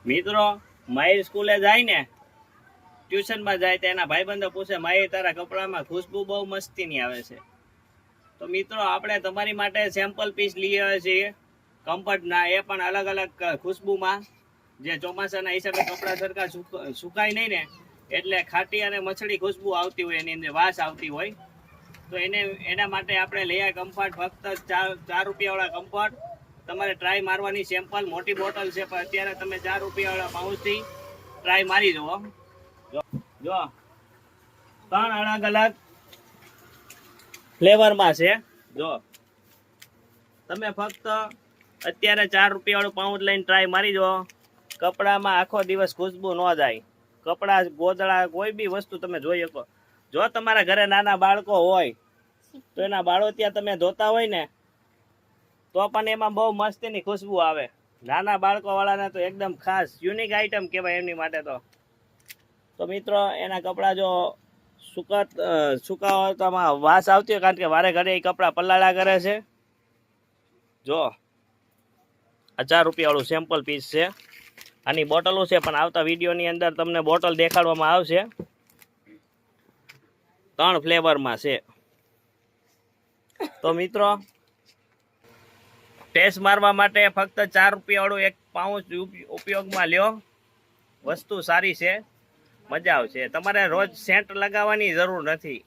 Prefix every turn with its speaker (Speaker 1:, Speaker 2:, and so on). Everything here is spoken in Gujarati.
Speaker 1: મિત્રો માહિર સ્કૂલે જાય ને, ટ્યુશનમાં જાય તો એના ભાઈબંધો પૂછે, માહિર તારા કપડામાં ખુશ્બુ બહુ મસ્તીની આવે છે. તો મિત્રો આપણે તમારી માટે સેમ્પલ પીસ લઈ આવ્યા છીએ કમ્ફર્ટના, એ પણ અલગ અલગ ખુશ્બુમાં, જે ચોમાસાના હિસાબે કપડા સરખા સુકાય નહીં ને, એટલે ખાટી અને મછળી ખુશ્બુ આવતી હોય, એની અંદર વાસ આવતી હોય. તો એના માટે આપણે લઈ આવ્યા કમ્ફર્ટ, ફક્ત 4 રૂપિયાવાળા કમ્ફર્ટ. તમારે ટ્રાય મારવાની સેમ્પલ, મોટી બોટલ છે, પણ અત્યારે તમે 4 રૂપિયાવાળા પાઉચથી ટ્રાય મારી જુઓ. જો 3 અલગ અલગ ફ્લેવરમાં છે. જો તમે ફક્ત અત્યારે 4 રૂપિયાવાળું પાઉચ લઈને ટ્રાય મારી દો. કપડામાં આખો દિવસ ખુશ્બુ ન જાય. કપડા, ગોદડા, કોઈ બી વસ્તુ તમે જોઈ શકો. જો તમારા ઘરે નાના બાળકો હોય તો એના બાળો ત્યાં તમે ધોતા હોય ને, તો પણ એમાં બહુ મસ્તીની ખુશ્બુ આવે. નાના બાળકો વાળાને તો એકદમ ખાસ યુનિક આઈટમ કહેવાય એમની માટે. તો મિત્રો એના કપડાં જો સુકાવા તો આમાં વાસ આવતી હોય, કારણ કે વારે ઘરે એ કપડાં પલાળા કરે છે. જો આ 4 રૂપિયાવાળું સેમ્પલ પીસ છે. આની બોટલો છે, પણ આવતા વિડીયોની અંદર તમને બોટલ દેખાડવામાં આવશે. 3 ફ્લેવરમાં છે. તો મિત્રો ટેસ્ટ મારવા માટે ફક્ત 4 રૂપિયાવાળું એક પાઉચ ઉપયોગમાં લ્યો. વસ્તુ સારી છે, મજા આવશે. તમારે રોજ સેન્ટ લગાવવાની જરૂર નથી.